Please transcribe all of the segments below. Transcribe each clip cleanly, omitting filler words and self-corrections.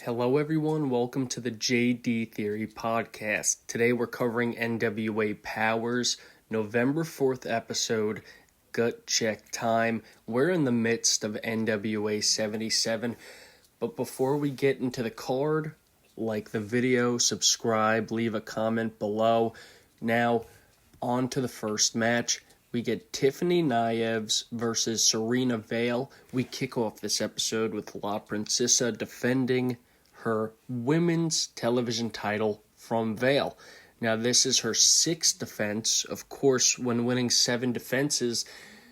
Hello, everyone. Welcome to the JD Theory podcast. Today we're covering NWA Powerrr's November 4th episode, Gut Check Time. We're in the midst of NWA 77, but before we get into the card, like the video, subscribe, leave a comment below. Now, on to the first match. We get Tiffany Nieves versus Serena Vale. We kick off this episode with La Princesa defending her women's television title from Vale. Now, this is her sixth defense. Of course, when winning 7 defenses,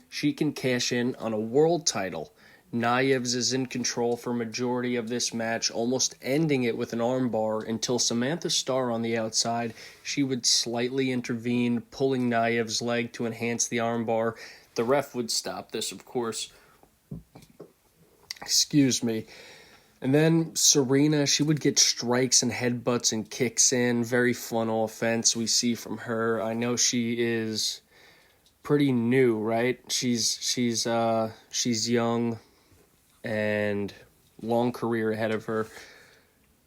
she can cash in on a world title. Nieves is in control for majority of this match, almost ending it with an armbar until Samantha Starr on the outside. She would slightly intervene, pulling Nieves' leg to enhance the armbar. The ref would stop this, of course. Excuse me. And then Serena, she would get strikes and headbutts and kicks in. Very fun offense we see from her. I know she is pretty new, right? She's young and long career ahead of her.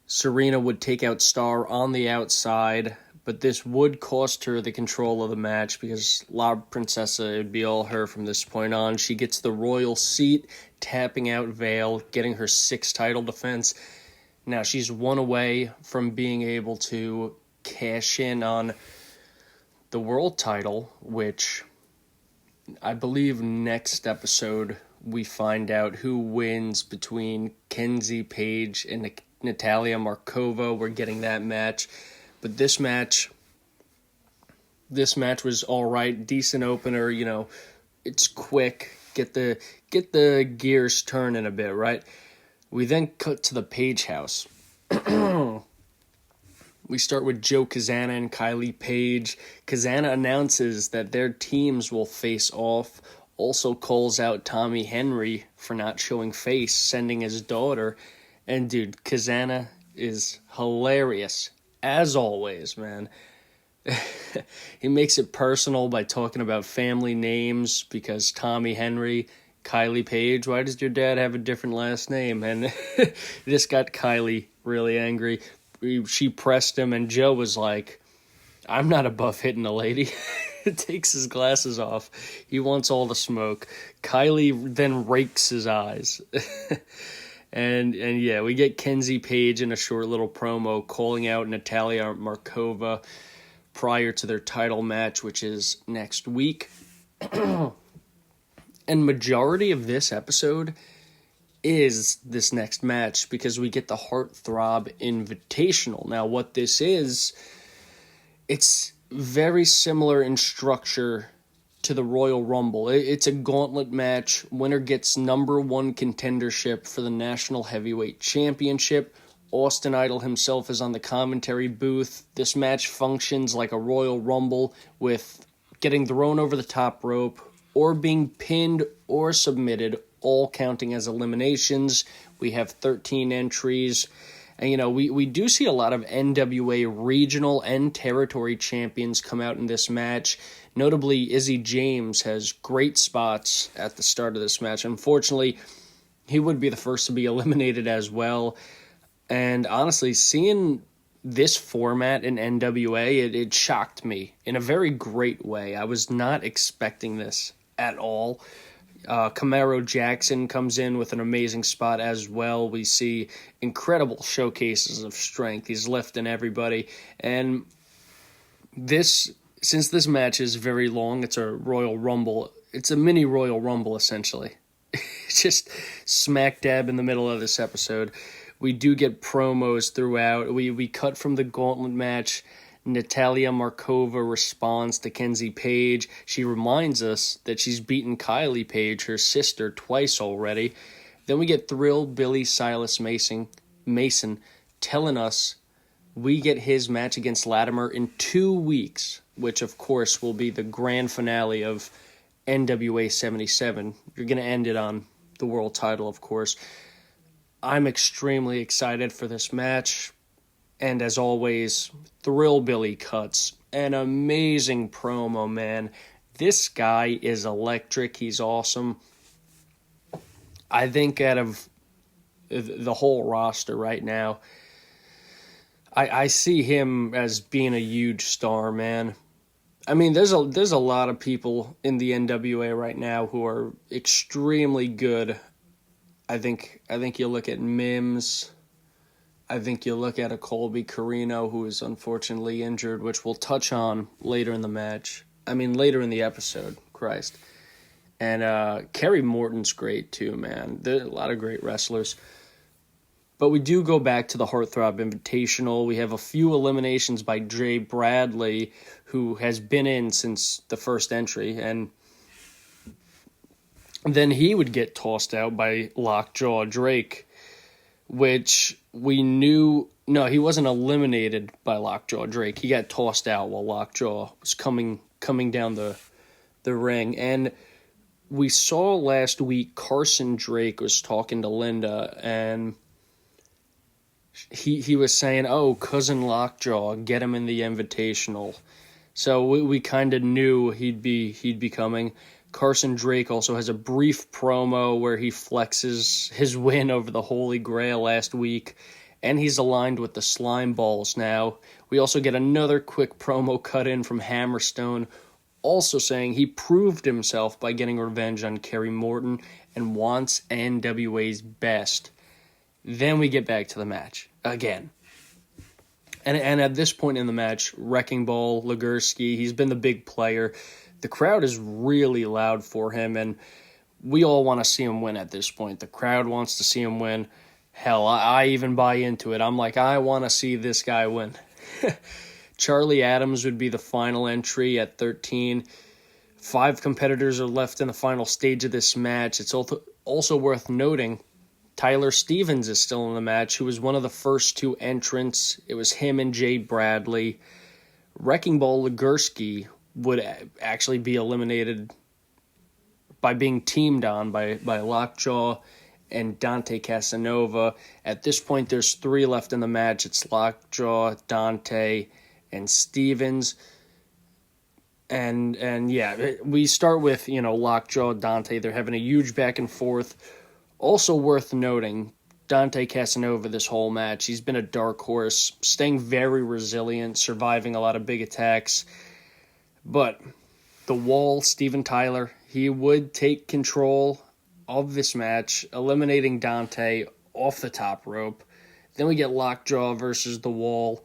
Serena would take out Starr on the outside, but this would cost her the control of the match because La Princesa, it would be all her from this point on. She gets the royal seat, tapping out Vale, getting her 6th title defense. Now, she's one away from being able to cash in on the world title, which I believe next episode we find out who wins between Kenzie Page and Natalia Markova. We're getting that match. But this match was all right, decent opener. You know, it's quick. Get the gears turning a bit, right? We then cut to the Page house. We start with Joe Kazana and Kylie Page. Kazana announces that their teams will face off. Also calls out Tommy Henry for not showing face, sending his daughter. And dude, Kazana is hilarious. As always, man. He makes it personal by talking about family names because Tommy Henry, Kylie Page, why does your dad have a different last name? And this got Kylie really angry. She pressed him and Joe was like, I'm not above hitting a lady. Takes his glasses off. He wants all the smoke. Kylie then rakes his eyes. And yeah, we get Kenzie Page in a short little promo calling out Natalia Markova prior to their title match, which is next week. And majority of this episode is this next match because we get the Heartthrob Invitational. Now, what this is, it's very similar in structure to the Royal Rumble. It's a gauntlet match. Winner gets number 1 contendership for the National Heavyweight Championship. Austin Idol himself is on the commentary booth. This match functions like a Royal Rumble with getting thrown over the top rope or being pinned or submitted, all counting as eliminations. We have 13 entries. And, you know, we do see a lot of NWA regional and territory champions come out in this match. Notably, Izzy James has great spots at the start of this match. Unfortunately, he would be the first to be eliminated as well. And honestly, seeing this format in NWA, it shocked me in a very great way. I was not expecting this at all. Camaro Jackson comes in with an amazing spot as well. We see incredible showcases of strength. He's lifting everybody. And since this match is very long, it's a Royal Rumble. It's a mini Royal Rumble, essentially. Just smack dab in the middle of this episode. We do get promos throughout. We cut from the gauntlet match. Natalia Markova responds to Kenzie Page. She reminds us that she's beaten Kylie Page, her sister, twice already. Then we get Thrill Billy Silas Mason telling us we get his match against Latimer in 2 weeks, which of course will be the grand finale of NWA 77. You're going to end it on the world title, of course. I'm extremely excited for this match. And as always, Thrill Billy cuts an amazing promo, man. This guy is electric. He's awesome. I think out of the whole roster right now. I see him as being a huge star, man. I mean, there's a lot of people in the NWA right now who are extremely good. I think you look at Mims. I think you look at a Colby Carino, who is unfortunately injured, which we'll touch on later in the match. I mean, later in the episode. Christ. And Kerry Morton's great too, man. There's a lot of great wrestlers. But we do go back to the Heartthrob Invitational. We have a few eliminations by Jay Bradley, who has been in since the first entry. And then he would get tossed out by Lockjaw Drake, which we knew... No, he wasn't eliminated by Lockjaw Drake. He got tossed out while Lockjaw was coming down the ring. And we saw last week Carson Drake was talking to Linda, and he was saying, "Oh, cousin Lockjaw, get him in the Invitational." So we kind of knew he'd be coming. Carson Drake also has a brief promo where he flexes his win over the Holy Grail last week, and he's aligned with the Slime Balls now. We also get another quick promo cut in from Hammerstone, also saying he proved himself by getting revenge on Kerry Morton and wants NWA's best. Then we get back to the match again. And at this point in the match, Wrecking Ball, Legursky, he's been the big player. The crowd is really loud for him, and we all want to see him win at this point. The crowd wants to see him win. Hell, I even buy into it. I'm like, I want to see this guy win. Charlie Adams would be the final entry at 13. 5 competitors are left in the final stage of this match. It's also worth noting Tyler Stevens is still in the match, who was one of the first 2 entrants. It was him and Jay Bradley. Wrecking Ball Legursky would actually be eliminated by being teamed on by Lockjaw and Dante Casanova. At this point, there's 3 left in the match. It's Lockjaw, Dante, and Stevens. And yeah, we start with, Lockjaw, Dante. They're having a huge back and forth. Also worth noting, Dante Casanova this whole match, he's been a dark horse, staying very resilient, surviving a lot of big attacks. But the Wall, Steven Tyler, he would take control of this match, eliminating Dante off the top rope. Then we get Lockjaw versus the Wall.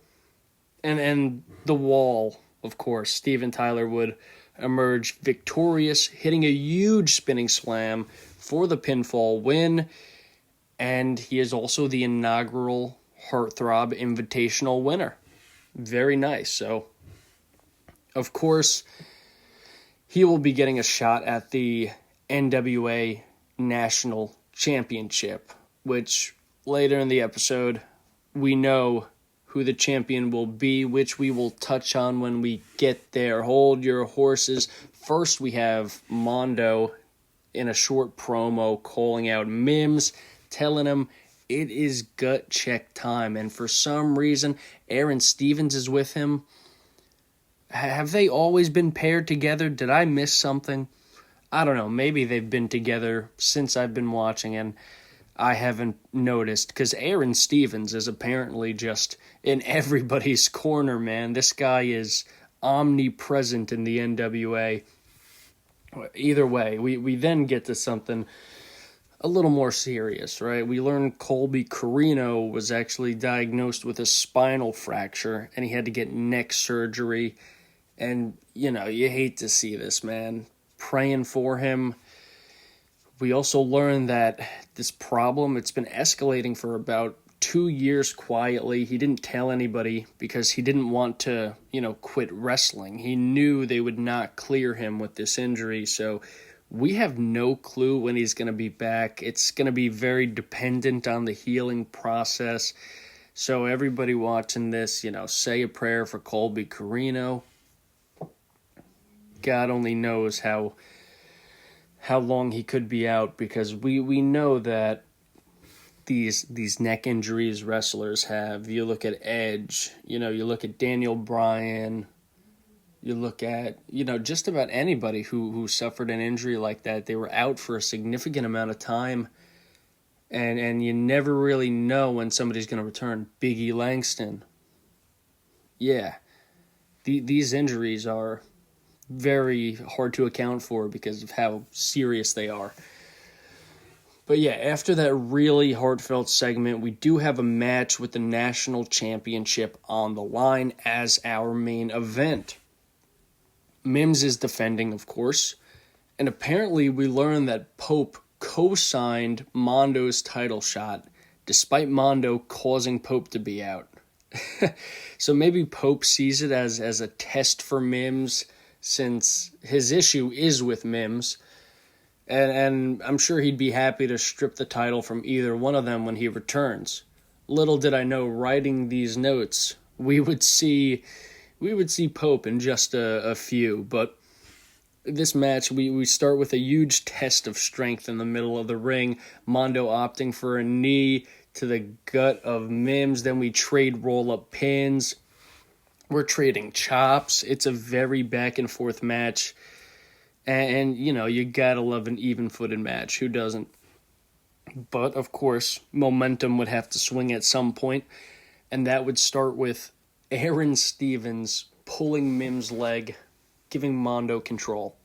And the Wall, of course, Steven Tyler would emerge victorious, hitting a huge spinning slam for the pinfall win, and he is also the inaugural Heartthrob Invitational winner. Very nice. So, of course, he will be getting a shot at the NWA National Championship, which later in the episode, we know who the champion will be, which we will touch on when we get there. Hold your horses. First, we have Mondo in a short promo calling out Mims, telling him it is gut check time. And for some reason, Aaron Stevens is with him. Have they always been paired together? Did I miss something? I don't know. Maybe they've been together since I've been watching and I haven't noticed, because Aaron Stevens is apparently just in everybody's corner, man. This guy is omnipresent in the NWA. Either way, we then get to something a little more serious, right? We learn Colby Carino was actually diagnosed with a spinal fracture, and he had to get neck surgery. And, you hate to see this, man. Praying for him. We also learned that this problem, it's been escalating for about 2 years quietly. He didn't tell anybody because he didn't want to, quit wrestling. He knew they would not clear him with this injury. So we have no clue when he's going to be back. It's going to be very dependent on the healing process. So everybody watching this, say a prayer for Colby Carino. God only knows how long he could be out, because we know that these neck injuries wrestlers have. You look at Edge, you look at Daniel Bryan, you look at, just about anybody who suffered an injury like that. They were out for a significant amount of time, and you never really know when somebody's going to return. Biggie Langston. Yeah, these injuries are very hard to account for because of how serious they are. But yeah, after that really heartfelt segment, we do have a match with the national championship on the line as our main event. Mims is defending, of course, and apparently we learned that Pope co-signed Mondo's title shot, despite Mondo causing Pope to be out. So maybe Pope sees it as a test for Mims, since his issue is with Mims, and I'm sure he'd be happy to strip the title from either one of them when he returns. Little did I know, writing these notes, we would see Pope in just a few, but this match, we start with a huge test of strength in the middle of the ring. Mondo opting for a knee to the gut of Mims. Then we trade roll-up pins. We're trading chops. It's a very back-and-forth match. And you gotta love an even-footed match. Who doesn't? But, of course, momentum would have to swing at some point, and that would start with Aaron Stevens pulling Mims' leg, giving Mondo control.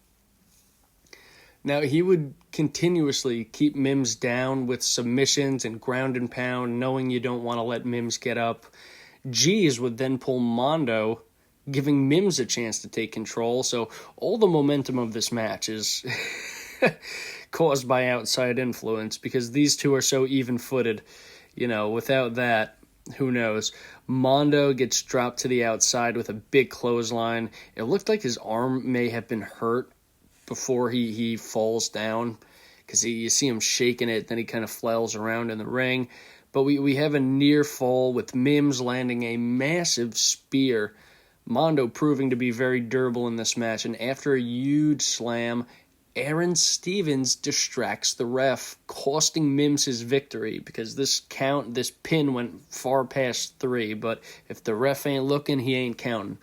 Now, he would continuously keep Mims down with submissions and ground and pound, knowing you don't want to let Mims get up. G's would then pull Mondo, giving Mims a chance to take control. So all the momentum of this match is caused by outside influence, because these two are so even-footed. Without that, who knows? Mondo gets dropped to the outside with a big clothesline. It looked like his arm may have been hurt before he falls down, because you see him shaking it, then he kind of flails around in the ring. But we have a near fall with Mims landing a massive spear. Mondo proving to be very durable in this match, and after a huge slam, Aaron Stevens distracts the ref, costing Mims his victory, because this pin went far past 3, but if the ref ain't looking, he ain't counting.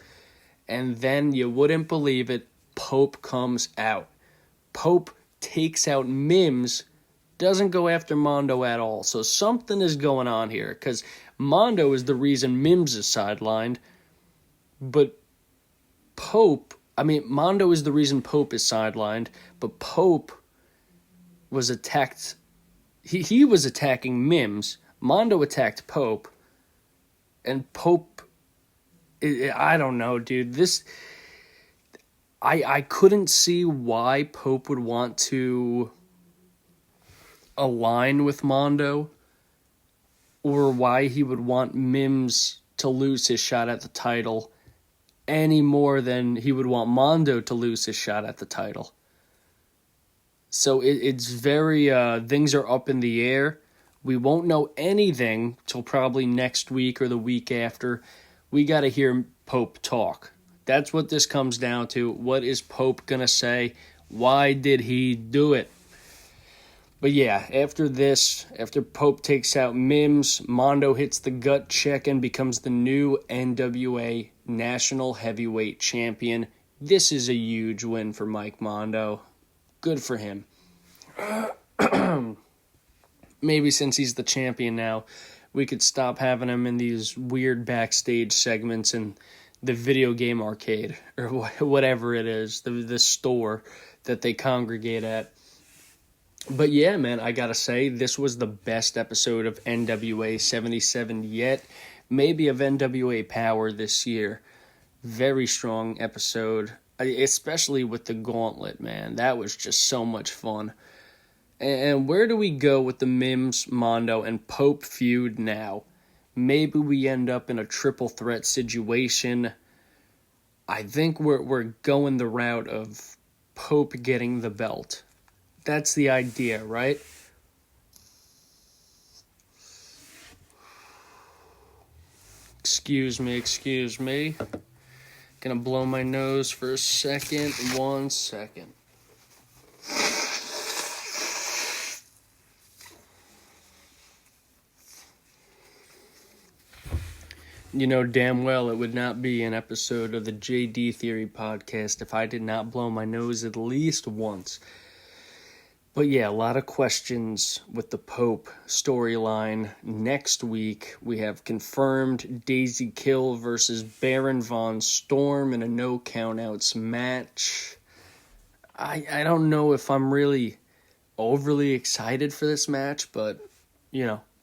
And then, you wouldn't believe it, Pope comes out. Pope takes out Mims, doesn't go after Mondo at all. So something is going on here, because Mondo is the reason Mims is sidelined, but Mondo is the reason Pope is sidelined, but Pope was attacked. He was attacking Mims. Mondo attacked Pope, and Pope, I don't know, dude. I couldn't see why Pope would want to align with Mondo, or why he would want Mims to lose his shot at the title any more than he would want Mondo to lose his shot at the title. So it's very, things are up in the air. We won't know anything till probably next week or the week after. We got to hear Pope talk. That's what this comes down to. What is Pope going to say? Why did he do it? But yeah, after Pope takes out Mims, Mondo hits the gut check and becomes the new NWA National Heavyweight Champion. This is a huge win for Mike Mondo. Good for him. Maybe since he's the champion now, we could stop having him in these weird backstage segments in the video game arcade, or whatever it is, the store that they congregate at. But yeah, man, I gotta say, this was the best episode of NWA 77 yet. Maybe of NWA Powerrr this year. Very strong episode, especially with the gauntlet, man. That was just so much fun. And where do we go with the Mims, Mondo, and Pope feud now? Maybe we end up in a triple threat situation. I think we're going the route of Pope getting the belt. That's the idea, right? Excuse me. Gonna blow my nose for a second. 1 second. You know damn well it would not be an episode of the JD Theory podcast if I did not blow my nose at least once. But yeah, a lot of questions with the Pope storyline. Next week, we have confirmed Daisy Kill versus Baron Von Storm in a no countouts match. I don't know if I'm really overly excited for this match, but,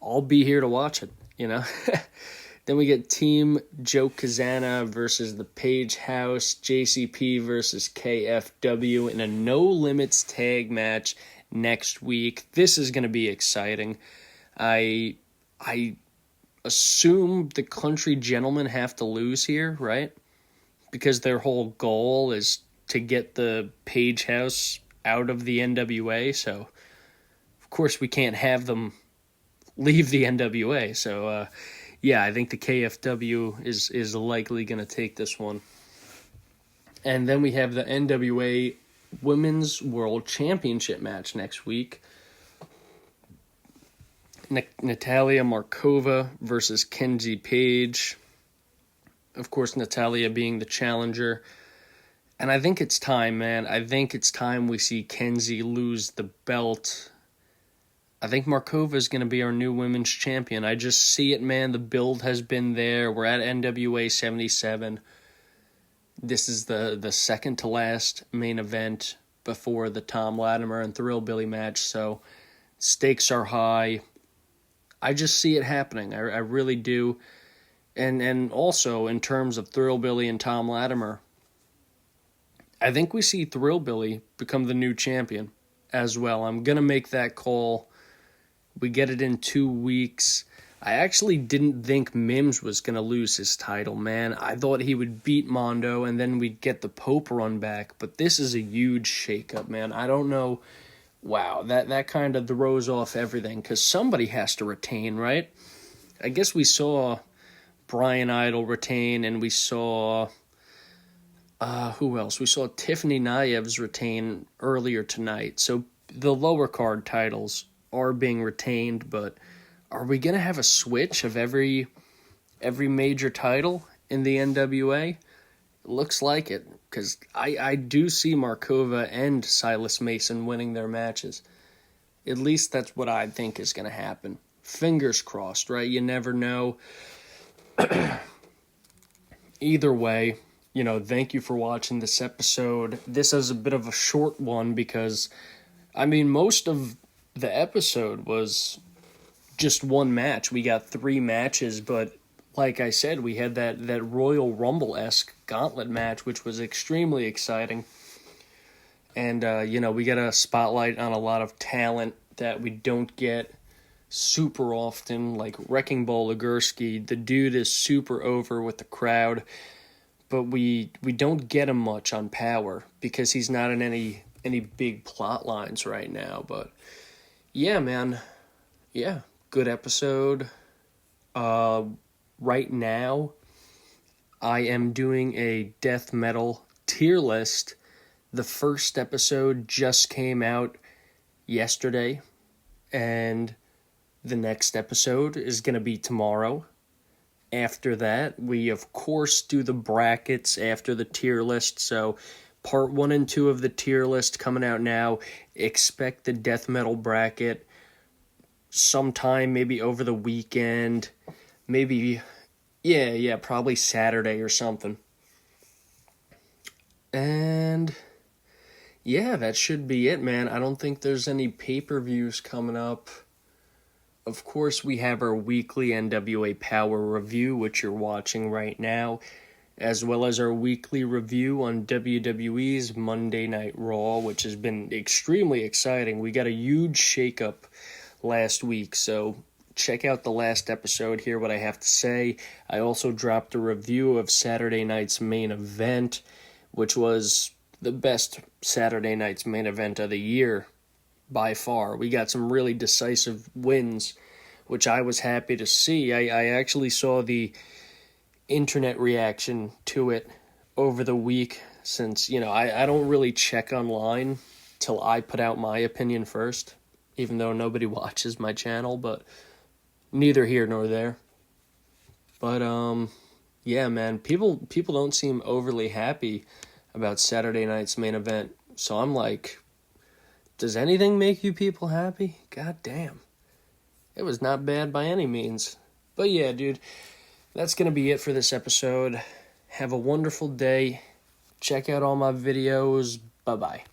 I'll be here to watch it. Then we get Team Joe Kazana versus the Page House, JCP versus KFW in a no limits tag match next week. This is going to be exciting. I assume the Country Gentlemen have to lose here, right? Because their whole goal is to get the Page House out of the NWA, so of course we can't have them leave the NWA. So yeah, I think the KFW is likely going to take this one. And then we have the NWA Women's World Championship match next week. Natalia Markova versus Kenzie Page. Of course, Natalia being the challenger. And I think it's time, man. I think it's time we see Kenzie lose the belt. I think Markova is going to be our new women's champion. I just see it, man. The build has been there. We're at NWA 77. This is the second to last main event before the Tom Latimer and Thrill Billy match, so stakes are high. I just see it happening. I really do. And also, in terms of Thrill Billy and Tom Latimer, I think we see Thrill Billy become the new champion as well. I'm going to make that call. We get it in 2 weeks. I actually didn't think Mims was going to lose his title, man. I thought he would beat Mondo and then we'd get the Pope run back. But this is a huge shakeup, man. I don't know. Wow, that kind of throws off everything because somebody has to retain, right? I guess we saw Brian Idol retain and we saw... who else? We saw Tiffany Naev's retain earlier tonight. So the lower card titles are being retained, but are we going to have a switch of every major title in the NWA? It looks like it, because I do see Markova and Silas Mason winning their matches. At least that's what I think is going to happen. Fingers crossed, right? You never know. Either way, thank you for watching this episode. This is a bit of a short one because, most of the episode was just one match. We got 3 matches, but like I said, we had that Royal Rumble-esque gauntlet match, which was extremely exciting. And, we got a spotlight on a lot of talent that we don't get super often, like Wrecking Ball Legursky. The dude is super over with the crowd, but we don't get him much on Powerrr because he's not in any big plot lines right now. But yeah, man. Yeah, good episode. Right now, I am doing a death metal tier list. The first episode just came out yesterday, and the next episode is going to be tomorrow. After that, we of course do the brackets after the tier list, so part 1 and 2 of the tier list coming out now. Expect the death metal bracket sometime maybe over the weekend, maybe, probably Saturday or something. And yeah, that should be it, man. I don't think there's any pay-per-views coming up. Of course, we have our weekly NWA Powerrr review, which you're watching right now, as well as our weekly review on WWE's Monday Night Raw, which has been extremely exciting. We got a huge shakeup last week, so check out the last episode, hear what I have to say. I also dropped a review of Saturday night's main event, which was the best Saturday night's main event of the year by far. We got some really decisive wins, which I was happy to see. I actually saw the internet reaction to it over the week since, I don't really check online till I put out my opinion first, even though nobody watches my channel, but neither here nor there. But, yeah, man, people don't seem overly happy about Saturday night's main event, so I'm like, Does anything make you people happy? God damn. It was not bad by any means. But yeah, dude, that's going to be it for this episode. Have a wonderful day. Check out all my videos. Bye-bye.